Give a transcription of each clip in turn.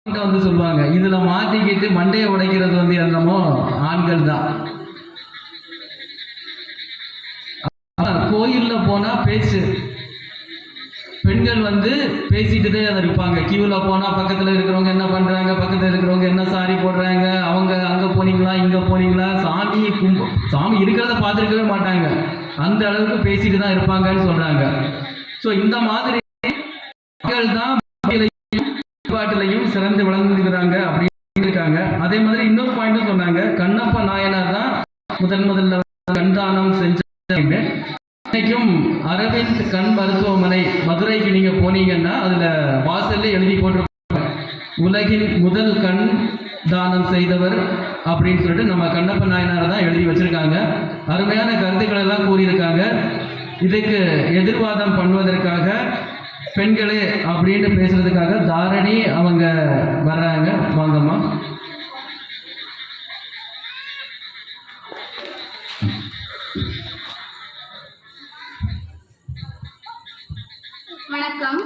வந்து சொல்லுவாங்க. இதுல மாட்டிக்கிட்டு மண்டையை உடைக்கிறது வந்து என்னமோ ஆண்கள் தான். கோயில்ல போனா பேச்சு, பெண்கள் வந்து பேசிட்டு தான் இருப்பாங்க. கியூல போனா பக்கத்துல இருக்கிறவங்க என்ன பண்றாங்க, பக்கத்துல இருக்கிறவங்க என்ன சாரி போடுறாங்க, அவங்க அங்க போனீங்களா இங்க போனீங்களா, சாமி இருக்கிறத பார்த்துருக்கவே மாட்டாங்க, அந்த அளவுக்கு பேசிட்டு தான் இருப்பாங்கன்னு சொல்றாங்க. ஸோ இந்த மாதிரி மக்கள் தான் பாட்டிலையும் சிறந்து விளங்குகிறாங்க அப்படின்னு இருக்காங்க. அதே மாதிரி இன்னொரு பாயிண்ட்டும் சொன்னாங்க, கண்ணப்ப நாயனார் தான் முதல்ல கண்தானம் செஞ்ச. இன்னைக்கும் அரவிந்த் கண் மருத்துவமனை மதுரைக்கு நீங்க போனீங்கன்னா அதுல வாசல்ல எழுதி போட்டிருப்பாங்க, உலகின் முதல் கண் தானம் செய்தவர் அப்படின்னு சொல்லிட்டு நம்ம கண்ணப்ப நாயனார் தான் எழுதி வச்சிருக்காங்க. அருமையான கருத்துக்கள் எல்லாம் கூறியிருக்காங்க. இதுக்கு எதிர்வாதம் பண்ணுவதற்காக பெண்களே அப்படின்னு பேசுறதுக்காக தாரணி அவங்க வர்றாங்க. வாங்கம்மா. வணக்கம்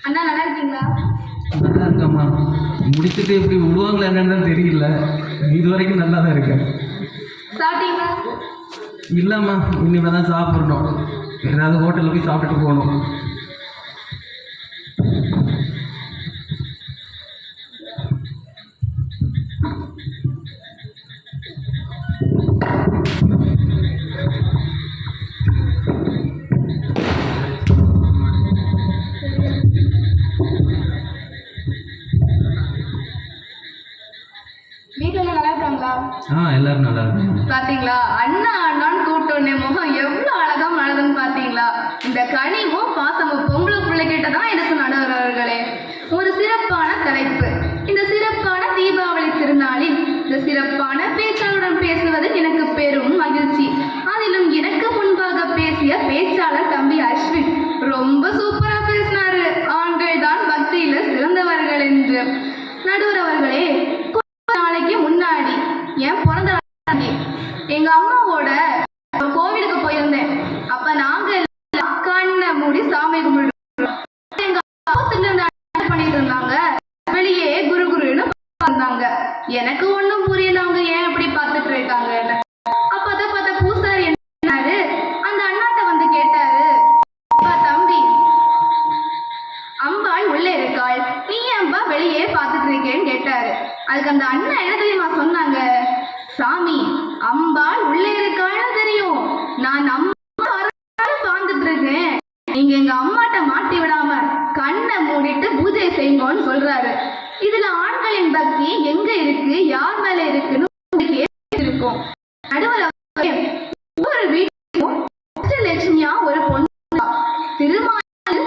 அண்ணா, நல்லா இருக்கீங்களா? நல்லா இருக்கம்மா. முடிச்சுட்டு இப்படி விடுவாங்களா என்னன்னு தெரியல, இது வரைக்கும் நல்லா தான் இருக்கேன். சாப்பிட்டீங்களா? இல்லைம்மா, இனிமேல் தான் சாப்பிடணும். ஏதாவது ஹோட்டலில் போய் சாப்பிட்டுட்டு போகணும். எல்லாரும் நல்லா இருக்காங்க. பாத்தீங்களா, அண்ணா அண்ணான்னு கூப்பிட்டோன்னே முகம் எவ்வளவு அழகா மலருதுன்னு பாத்தீங்களா? இந்த கனிவும் பாசமும் பொம்பளை பிள்ளைகிட்ட தான் எனக்கு நடுவர் அவர்களே. ஒரு சிறப்பான தலைப்பு. இந்த சிறப்பான தீபாவளி திருநாளில் இந்த சிறப்பான பேச்சாளருடன் பேசுவது எனக்கு பெரும் மகிழ்ச்சி. அதிலும் எனக்கு முன்பாக பேசிய பேச்சாளர் தம்பி அஸ்வின் ரொம்ப சூப்பரா பேசினாரு. ஆண்கள் தான் பக்தியில சிறந்தவர்கள் என்று. நடுவர் அவர்களே, நாளைக்கு முன்னாடி என் பிறந்த எங்க அம்மாவோட கோவிலுக்கு போயிருந்தேன். அப்ப நாங்க கண்ணை மூடி சாமி கும்பிடுறோம். எங்க அப்பா பண்ணிட்டு இருந்தாங்க, வெளியே குரு குருன்னு இருந்தாங்க. எனக்கு ஒண்ணும் புரியல, அவங்க ஏன் இப்படி பார்த்துட்டு இருக்காங்கன்னு. அப்பதான் பார்த்தா பூசாரி என்னாரு, அந்த அண்ணாட்ட வந்து கேட்டாரு, தம்பி அம்பாள் உள்ளே இருக்காள், நீ ஏன்பா வெளியே பார்த்துட்டு இருக்கேன்னு கேட்டாரு. அதுக்கு அந்த அண்ணா என்ன தெரியுமா சொன்னாங்க, சாமி அம்பாள் உள்ளே இருக்கான்னு தெரியும், நான் அம்மா பார்த்துட்டு இருக்கேன், நீங்க எங்க அம்மாட்ட மாட்டி விடாம கண்ணை மூடிட்டு பூஜை செய்யுங்கன்னு சொல்றாரு. இதுல ஆண்களின் பக்தி எங்க இருக்கு, யார் மேல இருக்குன்னு இருக்கும். நடுவர் ஒரு வீட்டுக்கும் லட்சுமியா ஒரு பொண்ணு திருமால்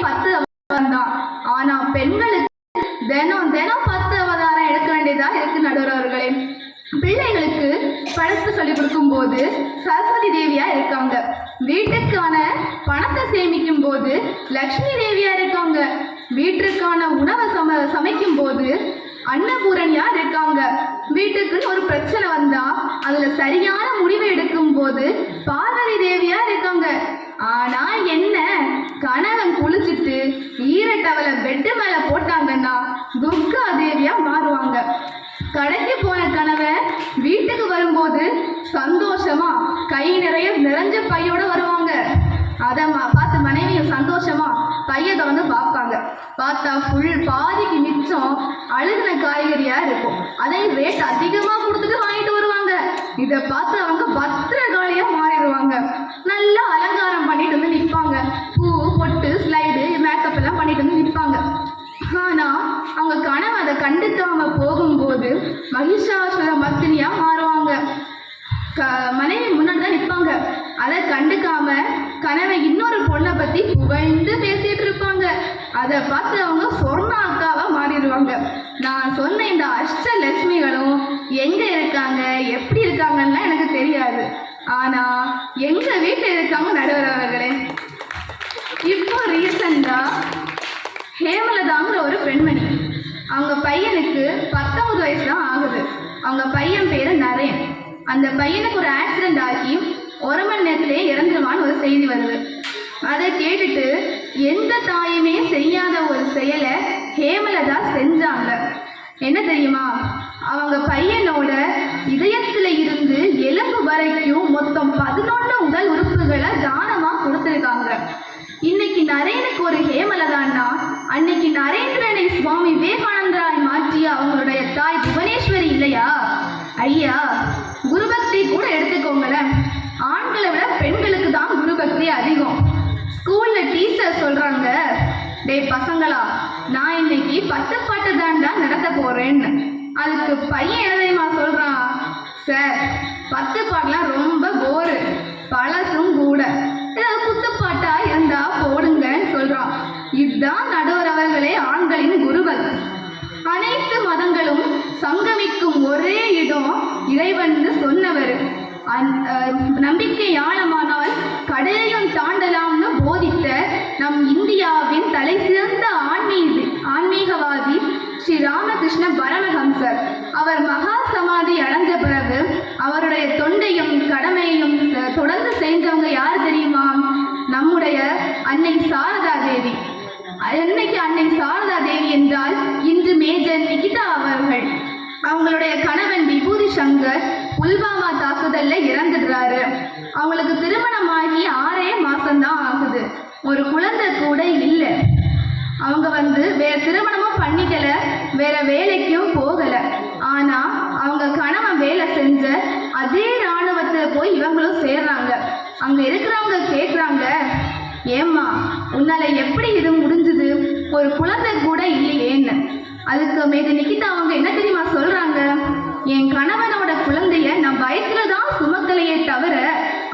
10 அவதாரம் தான். ஆனா பெண்களுக்கு தினம் 10 அவதாரம் எடுக்க வேண்டியதா இருக்கு. நடுவர் அவர்களே, பிள்ளைகளுக்கு பழத்து சொல்லி கொடுக்கும் போது சரஸ்வதி தேவியா இருக்காங்க, வீட்டுக்கான பணத்தை சேமிக்கும் போது லக்ஷ்மி தேவியா இருக்காங்க, வீட்டுக்கான உணவை சமைக்கும் போது அன்னபூரணியா இருக்காங்க, வீட்டுக்குன்னு ஒரு பிரச்சனை வந்தா அதுல சரியான முடிவை எடுக்கும் போது பார்வதி தேவியா இருக்காங்க. ஆனா என்ன, கணவன் குளிச்சுட்டு ஈரட்டவளை பெட்டு மேல போட்டாங்கன்னா துர்கா தேவியா மாறுவாங்க. கடைக்கு போன கணவன் வீட்டுக்கு வரும்போது சந்தோஷமா கை நிறைய நிறைஞ்ச பையோட வருவாங்க. அதை பார்த்து மனைவியும் சந்தோஷமா பையை வந்து பார்ப்பாங்க. பார்த்தா பாதிக்கு மிச்சம் அழுகின காய்கறியா இருக்கும். அதையும் ரேட் அதிகமா கொடுத்துட்டு வாங்கிட்டு வருவாங்க. இதை பார்த்து அவங்க பத்திரகாளியா மாறிடுவாங்க. நல்லா அலங்காரம் பண்ணிட்டு வந்து நிற்பாங்க. பூ பொட்டு ஸ்லைடு மேக்கப் எல்லாம் பண்ணிட்டு வந்து நிற்பாங்க. ஆனா அவங்க கனவு அதை கண்டுக்காம போகும்போது மகிஷாசுர மர்த்தினியா மாறுவாங்க. மனைவி முன்னாடி தான் நிற்பாங்க. அதை கண்டுக்காம கனவை இன்னொரு பொண்ணை பத்தி புகழ்ந்து பேசிட்டு இருப்பாங்க. அதை பார்த்து அவங்க சொர்ணா அக்காவா மாறிடுவாங்க. நான் சொன்ன இந்த அஷ்டலட்சுமிகளும் எங்க இருக்காங்க, எப்படி இருக்காங்கன்னா எனக்கு தெரியாது. ஆனா எங்க வீட்டில் இருக்காங்க நடுவர் அவர்களே. இப்போ ரீசெண்டா ஹேமலதாங்கிற ஒரு பெண்மணி, அவங்க பையனுக்கு 19 வயசு தான் ஆகுது. அவங்க பையன் பேரு நரேன். அந்த பையனுக்கு ஒரு ஆக்சிடென்ட் ஆகி 1 மணி நேரத்திலே இறந்துருவான்னு ஒரு செய்தி வருது. அதை கேட்டுட்டு எந்த தாயுமே செய்யாத ஒரு செயலை ஹேமலதா செஞ்சாங்க. என்ன தெரியுமா? அவங்க பையனோட இதயத்துல இருந்து எலும்பு வரைக்கும் மொத்தம் 11 உடல் உறுப்புகளை தானமா கொடுத்துருக்காங்க. இன்னைக்கு நரேனுக்கு ஒரு ஹேமலதான்னா அன்னைக்கு நரேந்திரனை சுவாமி விவேகானந்தராய் மாற்றிய அவங்களுடைய தாய் புவனேஸ்வரி இல்லையா? ஐயா, குருபக்தி கூட எடுத்துக்கோங்களேன். ஆண்களை விட பெண்களுக்கு தான் குருபக்தி அதிகம். ஸ்கூல்ல டீச்சர் சொல்றாங்க, டேய் பசங்களா, நான் இன்னைக்கு 10 பாட்டு தாண்டா நடத்த போறேன்னு. அதுக்கு பையன் என்ன தெரியுமா சொல்றான்? சார், 10 பாட்டுலாம் ரொம்ப போரு, பழசும் கூட, ஏதாவது குத்துப்பாட்டா இருந்தா போடுங்கன்னு சொல்றான். இதுதான் நடுவர் அவர்களே ஆண்களின் குருபக்தி. அனைத்து மதங்களும் சங்கமிக்கும் ஒரே இடம் இறைவன் சொன்னவர். நம்பிக்கை ஆழமானால் கடலையும் தாண்டலாம்னு போதித்த நம் இந்தியாவின் தலை சிறந்த ஆன்மீகவாதி ஸ்ரீ ராமகிருஷ்ண பரமஹம்சர். அவர் மகா சமாதி அடைஞ்ச பிறகு அவருடைய தொண்டையும் கடமையும் தொடர்ந்து செஞ்சவங்க யார் தெரியுமா? நம்முடைய அன்னை சாரதா தேவி. அன்னைக்கு அன்னை சாரதா தேவி என்றால் இன்று மேஜர் நிகிதா அவர்கள். அவங்களுடைய கணவன் விபூதி சங்கர் புல்வாமா தாக்குதல்ல இறந்துடுறாரு. அவங்களுக்கு திருமணமாகி 6 மாசம்தான் ஆகுது. ஒரு குழந்தை கூட இல்லை. அவங்க வேற திருமணமும் பண்ணிக்கல, வேற வேலைக்கும் போகல. ஆனா அவங்க கணவன் வேலை செஞ்ச அதே இராணுவத்துல போய் இவங்களும் சேர்றாங்க. அங்க இருக்கிறவங்க கேட்குறாங்க, ஏம்மா உன்னால எப்படி இது முடிஞ்சுது? ஒரு குழந்தை கூட இல்லையேன்னு. அதுக்கு மேது நிகிதா அவங்க என்ன தெரியுமா சொல்றாங்க? என் கணவனோட குழந்தைய நான் வயத்துல தான் சுமக்கலையே தவிர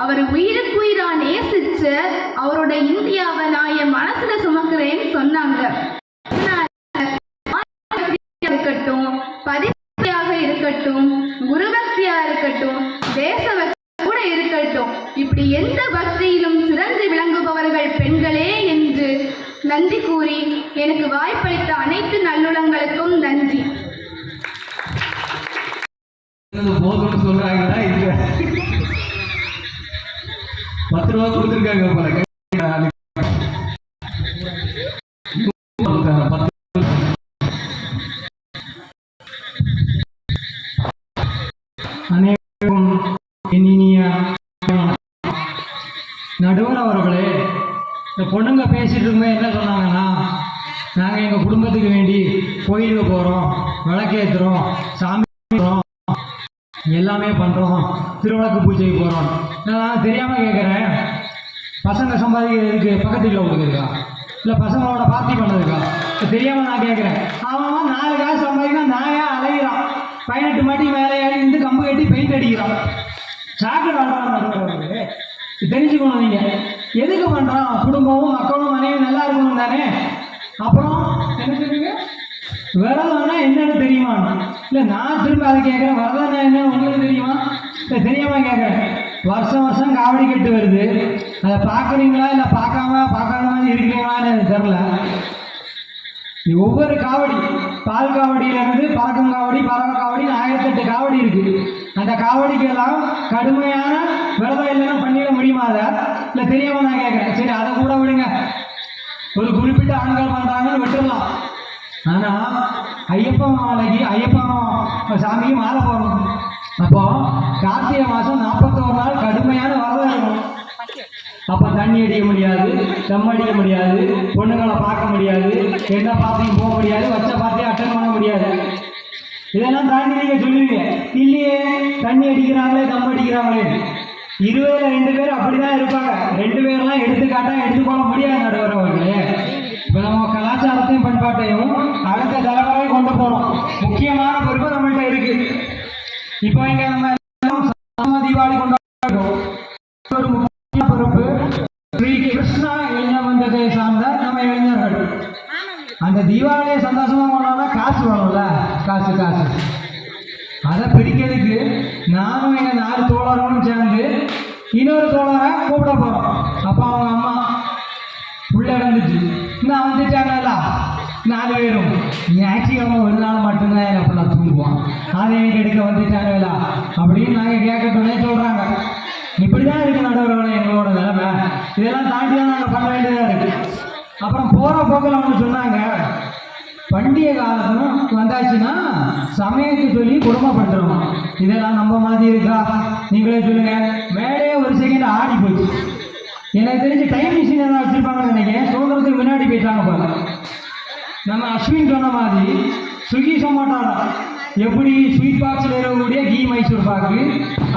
அவர் உயிருக்குயிரா நேசிச்ச அவரோட இந்தியாவை நான் என் மனசுல சுமக்கிறேன்னு சொன்னாங்க. இருக்கட்டும், பதியாக இருக்கட்டும், குருபக்தியா இருக்கட்டும், தேசபக்தி கூட இருக்கட்டும், இப்படி எந்த பக்தியிலும் சிறந்து விளங்குபவர்கள் பெண்களே என்று நன்றி கூறி எனக்கு வாய்ப்பளித்த அனைத்து நல்லுளங்களுக்கும் நன்றி. போதும்னு சொல்றாங்களா? இல்ல 10 ரூபா கொடுத்துருக்காங்க போல. அனைவருக்கும் இனிய நடுவர் அவர்களே, இந்த பொண்ணுங்க பேசிட்டு இருக்கும்போது என்ன சொன்னாங்கன்னா, நாங்கள் எங்கள் குடும்பத்துக்கு வேண்டி கோயிலுக்கு போகிறோம், விளக்கேற்றுறோம், சாமி எல்லாமே பண்ணுறோம், திருவிளக்கு பூஜைக்கு போகிறோம். நான் தெரியாமல் கேட்குறேன், பசங்க சம்பாதிக்கிறதுக்கு பக்கத்து வீட்டில் கொடுக்குறதுக்கா, இல்லை பசங்களோட பார்ட்டி பண்ணதுக்கா? தெரியாமல் நான் கேட்குறேன். அவன் 4 காசு சம்பாதிக்கா, நான் ஏன் அலைகிறான்? 18 மாட்டி மேலே ஏறி இருந்து கம்பு கட்டி பெயிண்ட் அடிக்கிறான். சாக்கு வாழ்றாங்க. தெரிஞ்சுக்கணும், நீங்கள் எதுக்கு பண்ணுறான்? குடும்பமும் மக்களும் மனைவி நல்லா இருக்கணும் தானே. அப்புறம் என்ன சொல்லுங்க, விரதம்னா என்னன்னு தெரியுமா? இல்லை நான் திரும்ப அதை கேட்குறேன், விரதம்னா என்னன்னு உங்களுக்கு தெரியுமா? இல்லை தெரியாமல் கேட்குறேன். வருஷம் வருஷம் காவடி கட்டு வருது, அதை பார்க்குறீங்களா இல்லை பார்க்காத மாதிரி இருக்கிறீங்களான்னு எனக்கு தெரில. ஒவ்வொரு காவடி, பால் காவடியிலேருந்து பறக்கும் காவடி, பறவை காவடின்னு 1008 காவடி இருக்குது. அந்த காவடிக்கெல்லாம் கடுமையான விரதம் இல்லைன்னா பண்ணிட முடியுமா? அதை இல்லை தெரியாமல் நான் கேட்குறேன். சரி, அதை கூட விடுங்க, ஒரு குறிப்பிட்ட ஆண்கள் பண்ணுறாங்கன்னு விட்டுடலாம். ஆனால் ஐயப்பன் சாமிக்கு மாலை போடணும். அப்போ கார்த்திகை மாதம் 41 நாள் கடுமையான விரதம் இருக்கும். அப்போ தண்ணி அடிக்க முடியாது, தம் அடிக்க முடியாது, பொண்ணுங்களை பார்க்க முடியாது, என்ன பார்த்தையும் போக முடியாது, வச்ச பார்த்தையும் அட்டன் பண்ண முடியாது. இதெல்லாம் தாண்டி நீங்கள் சொல்லுவீங்க, இல்லையே தண்ணி அடிக்கிறாங்களே தம் அடிக்கிறாங்களே. 20ல் 2 பேர் அப்படி தான் இருப்பாங்க. 2 பேர்லாம் எடுத்துக்காட்டாக எடுத்துக்கொள்ள முடியாது நடுவர் அவர்களே. இப்போ நம்ம கலாச்சாரத்தையும் பண்பாட்டையும் அடுத்த தலைமுறை கொண்டு போகிறோம். முக்கியமான பொறுப்பு நம்மள்கிட்ட இருக்கு. இப்போ இங்கே நம்ம தீபாவளி கொண்டாடுறோம். ஒரு முக்கிய பொறுப்பு ஸ்ரீ கிருஷ்ணா இளைஞர் மன்றத்தை சார்ந்த நம்ம இளைஞர்கள். அந்த தீபாவளியை சந்தோஷமாக கொண்டாடா காசு வேணும்ல, காசு அதை பிடிக்கிறதுக்கு நானும் எங்கள் 4 தோழர்களும் சேர்ந்து இன்னொரு தோழரை கூப்பிட போகிறோம். அப்போ அவங்க அம்மா உள்ள இருந்துச்சு, நான் வந்துட்டாங்கல்ல 4 பேரும் ஞாயிற்றுக்கிழமை ஒரு நாள் மட்டும்தான் என் அப்படிலாம் தூங்குவோம், அதை எனக்கு எடுக்க வந்துட்டாங்கல்ல அப்படின்னு நாங்கள் கேட்கட்டும்னே சொல்கிறாங்க. இப்படி தான் இருக்குது நடுவர்களே எங்களோட நிலைமை. இதெல்லாம் தாண்டி தான் நாங்கள் பண்ண வேண்டியதாக இருக்குது. அப்புறம் போகிற போக்கில் அவங்க சொன்னாங்க, பண்டிகை காலம் வந்தாச்சுன்னா சமயத்துக்கு சொல்லி குடும்பப்படுத்துகிறோமா. இதெல்லாம் நம்ம மாதிரி இருக்கா? நீங்களே சொல்லுங்க. மேலே ஒரு செகண்ட் ஆடி போச்சு. எனக்கு தெரிஞ்சு டைம் மிஷின் எதாவது வச்சுருப்பாங்கன்னு நினைக்கிறேன். சுதந்திரத்துக்கு முன்னாடி போயிட்டாங்க போல. நம்ம அஸ்வின் சொன்ன மாதிரி ஸ்விக்கி சொமாட்டோல எப்படி ஸ்வீட் பாக்ஸில் இருக்கக்கூடிய கீ மைசூர் பாக்கு,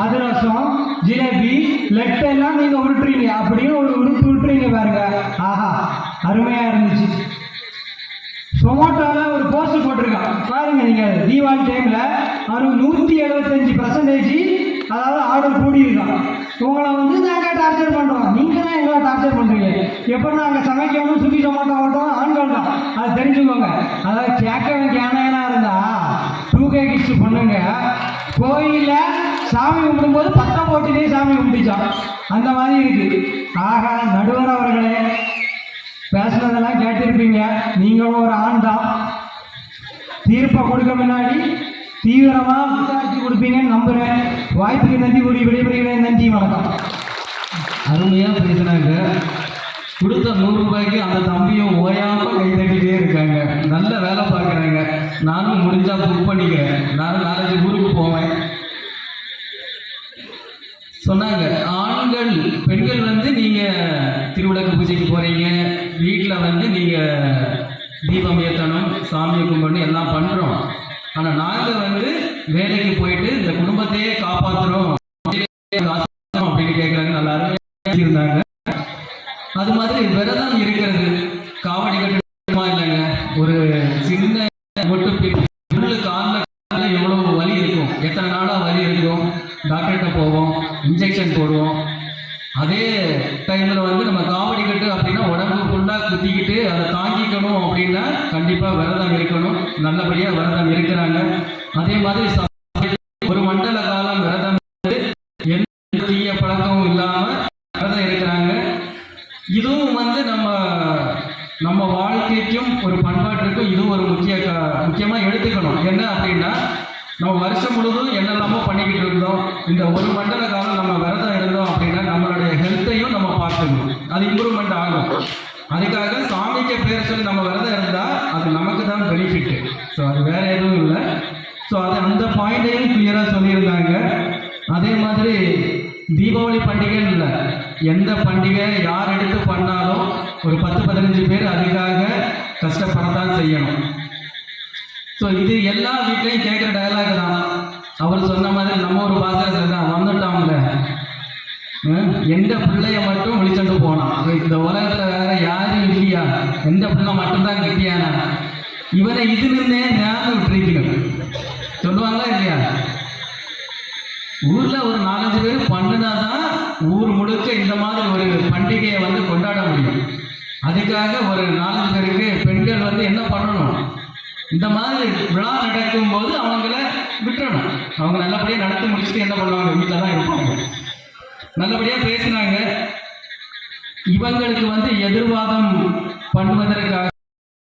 அதிரசம், ஜிலேபி, லெட்டு எல்லாம் நீங்கள் உருட்டுறீங்க. அப்படியே ஒரு உருட்டுறீங்க பாருங்க. ஆஹா, அருமையாக இருந்துச்சு. சொமாட்டோவில் ஒரு போஸ்ட் போட்டிருக்கான் பாருங்க. நீங்கள் தீபாவளி டைமில் அவனுக்கு 175% அதாவது ஆர்டர் கூடியிருக்கான். உங்களை வந்து நாங்கள் டார்ச்சர் பண்ணுறோம், நீங்கள் தான் எங்களை டார்ச்சர் பண்ணுறீங்க. எப்படி நாங்கள் சமைக்கணும், சுகி சொமாட்டோ ஓட்டணும், ஆண்கள் தான், அது தெரிஞ்சுக்கோங்க. அதாவது கேட்கவன் கேனையனாக இருந்தா 2K கிட்ஸ் பண்ணுங்க. கோயிலில் சாமி கும்பிடும்போது பட்டம் போட்டுனே சாமி கும்பிடிச்சான், அந்த மாதிரி இருக்கு. ஆக நடுவர் அவர்களே, பேசுனதெல்லாம் கேட்டிருப்பீங்க. நீங்களும் ஒரு ஆண் தான். தீர்ப்பை கொடுக்க முன்னாடி தீவிரமாக விசாரிச்சு கொடுப்பீங்கன்னு நம்புகிறேன். வாய்ப்புக்கு நன்றி கூறி விடைபெறுகிறேன். நன்றி, வணக்கம். அருமையாக பேசினாங்க. கொடுத்த 100 ரூபாய்க்கு அந்த தம்பியும் ஓயாமல் கை தட்டிகிட்டே இருக்காங்க. நல்ல வேலை பார்க்குறாங்க. நானும் முடிஞ்சா புக் பண்ணிக்கிறேன். நானும் 4-5 ஊருக்கு போவேன். சொன்னாங்க, ஆண்கள் பெண்கள் வந்து நீங்கள் திருவிளக்கு பூஜைக்கு போகிறீங்க, வீட்டில் வந்து நீங்கள் தீபம் ஏற்றணும், சாமியை கும்பிடணும், எல்லாம் பண்ணுறோம். ஆனால் நாங்கள் வந்து வேலைக்கு போயிட்டு இந்த குடும்பத்தையே காப்பாற்றுறோம் அப்படின்னு கேட்குறாங்க. நல்லா இருந்தாங்க. அது மாதிரி விரதம் இருக்கிறது காவடி கட்டுமா இல்லைங்க, ஒரு சின்ன மொட்டு காலில் எவ்வளோ வலி இருக்கும், எத்தனை நாளாக வலி இருக்கும், டாக்டர்கிட்ட போவோம், இன்ஜெக்ஷன் போடுவோம். அதே டைமில் வந்து நம்ம காவடி கட்டு அப்படின்னா உடம்பு ஃபுல்லாக குத்திக்கிட்டு அதை தாங்கிக்கணும் அப்படின்னா கண்டிப்பாக விரதம் இருக்கணும். நல்லபடியாக விரதம் இருக்கிறாங்க. அதே மாதிரி ஒரு மண்டல காலம் விரதம் எந்த தீய பழக்கமும் இல்லாமல் விரதம் இருக்கிறாங்க. இதுவும் வந்து நம்ம வாழ்க்கைக்கும் ஒரு பண்பாட்டிற்கும் இதுவும் ஒரு முக்கியமாக எடுத்துக்கணும். என்ன அப்படின்னா, நம்ம வருஷம் முழுவதும் என்னெல்லாமோ பண்ணிக்கிட்டு இருந்தோம். இந்த ஒரு மண்டல காலம் நம்ம விரதம் இருந்தோம் அப்படின்னா நம்மளுடைய ஹெல்த்தையும் நம்ம பார்த்துக்கணும். அது இம்ப்ரூவ்மெண்ட் ஆகும். அதுக்காக சாமிக்கு பேர் சொல்லி நம்ம விரதம் இருந்தால் அது நமக்கு தான் பெனிஃபிட்டு. ஸோ அது வேறு எதுவும் இல்லை. ஸோ அது அந்த பாயிண்டையும் கிளியராக சொல்லியிருந்தாங்க. அதே மாதிரி தீபாவளி பண்டிகைன்னு இல்லை, எந்த பண்டிகை யார் எடுத்து பண்ணாலும் ஒரு 10-15 பேர் அதுக்காக கஷ்டப்படத்தான் செய்யணும். ஸோ இது எல்லா வீட்லையும் கேட்குற டயலாக் தான். அவர் சொன்ன மாதிரி நம்ம ஒரு பாசகர் தான் வந்துட்டாங்க, எந்த பிள்ளைய மட்டும் விழிச்சுட்டு போனான். இந்த உலகத்தில் வேற யாரும் இல்லையா, எந்த பிள்ளை மட்டும்தான் கட்டியானா, இவனை இது நின்னே ஞாபகம் விட்டுருக்கணும் சொல்லுவாங்களா இல்லையா? ஊரில் ஒரு 4-5 பேர் பண்ணினாதான் ஊர் முழுக்க இந்த மாதிரி ஒரு பண்டிகையை வந்து கொண்டாட முடியும். அதுக்காக ஒரு 4-5 பேருக்கு பெண்கள் வந்து என்ன பண்ணணும், இந்த மாதிரி விழா நடக்கும்போது அவங்கள விட்டுறணும். அவங்க நல்லபடியாக நடத்தி முடிச்சுட்டு என்ன பண்ணுவாங்க, வீட்டில் தான் இருப்பாங்க. நல்லபடியாக பேசினாங்க. இவங்களுக்கு வந்து எதிர்வாதம் பண்ணுவதற்காக